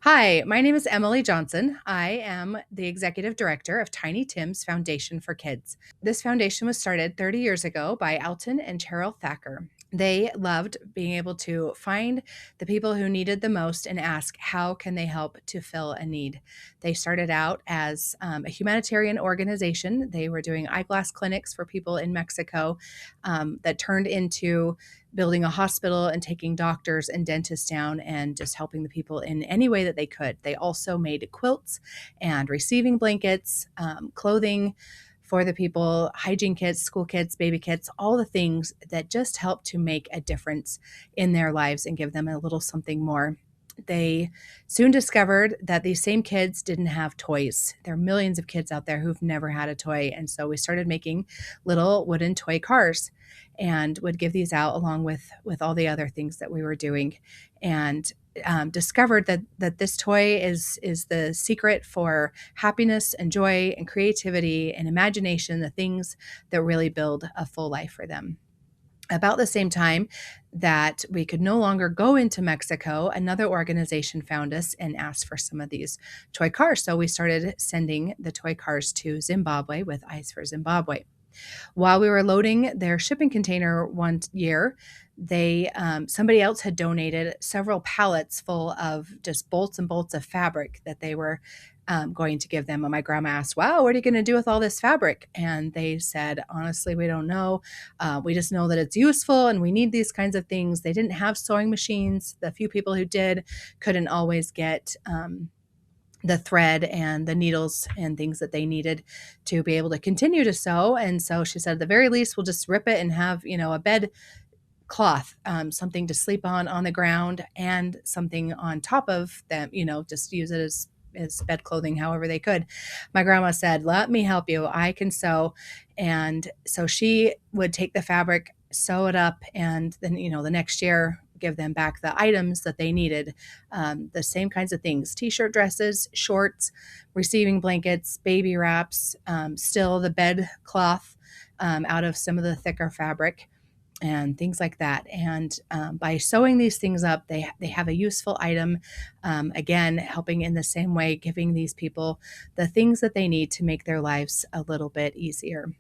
Hi, my name is Emily Johnson. I am the executive director of Tiny Tim's Foundation for Kids. This foundation was started 30 years ago by Alton and Cheryl Thacker. They loved being able to find the people who needed the most and ask, how can they help to fill a need? They started out as a humanitarian organization. They were doing eyeglass clinics for people in Mexico that turned into building a hospital and taking doctors and dentists down and just helping the people in any way that they could. They also made quilts and receiving blankets, clothing for the people, hygiene kits, school kits, baby kits, all the things that just help to make a difference in their lives and give them a little something more. They soon discovered that these same kids didn't have toys. There are millions of kids out there who've never had a toy. And so we started making little wooden toy cars and would give these out along with all the other things that we were doing. And discovered that this toy is the secret for happiness and joy and creativity and imagination, the things that really build a full life for them. About the same time that we could no longer go into Mexico, another organization found us and asked for some of these toy cars. So we started sending the toy cars to Zimbabwe with Eyes for Zimbabwe. While we were loading their shipping container one year, they somebody else had donated several pallets full of just bolts and bolts of fabric that they were going to give them. And my grandma asked, "Wow, what are you going to do with all this fabric?" And they said, "Honestly, we don't know. We just know that it's useful and we need these kinds of things." They didn't have sewing machines. The few people who did couldn't always get the thread and the needles and things that they needed to be able to continue to sew. And so she said, at the very least, we'll just rip it and have, a bed cloth, something to sleep on the ground, and something on top of them, just use it as bed clothing, however they could. My grandma said, "Let me help you. I can sew." And so she would take the fabric, sew it up, and then, the next year, give them back the items that they needed. The same kinds of things: t-shirt, dresses, shorts, receiving blankets, baby wraps, still the bed cloth out of some of the thicker fabric and things like that. And by sewing these things up, they have a useful item, again, helping in the same way, giving these people the things that they need to make their lives a little bit easier.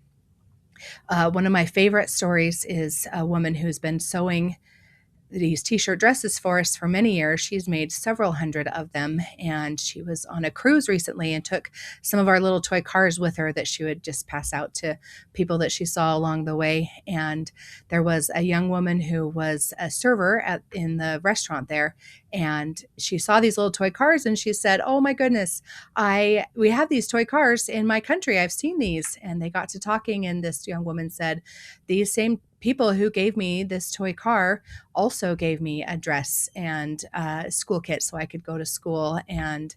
One of my favorite stories is a woman who's been sewing these t-shirt dresses for us for many years. She's made several hundred of them, and she was on a cruise recently and took some of our little toy cars with her that she would just pass out to people that she saw along the way. And there was a young woman who was a server in the restaurant there, and she saw these little toy cars and she said, "Oh my goodness, we have these toy cars in my country. I've seen these." And they got to talking, and this young woman said, "These same people who gave me this toy car also gave me a dress and a school kit so I could go to school." And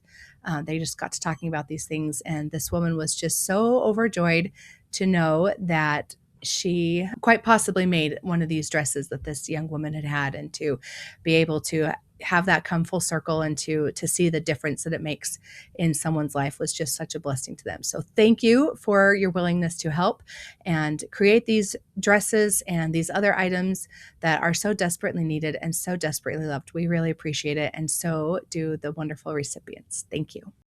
they just got to talking about these things. And this woman was just so overjoyed to know that she quite possibly made one of these dresses that this young woman had had, and to be able to have that come full circle and to see the difference that it makes in someone's life was just such a blessing to them. So thank you for your willingness to help and create these dresses and these other items that are so desperately needed and so desperately loved. We really appreciate it, and so do the wonderful recipients. Thank you.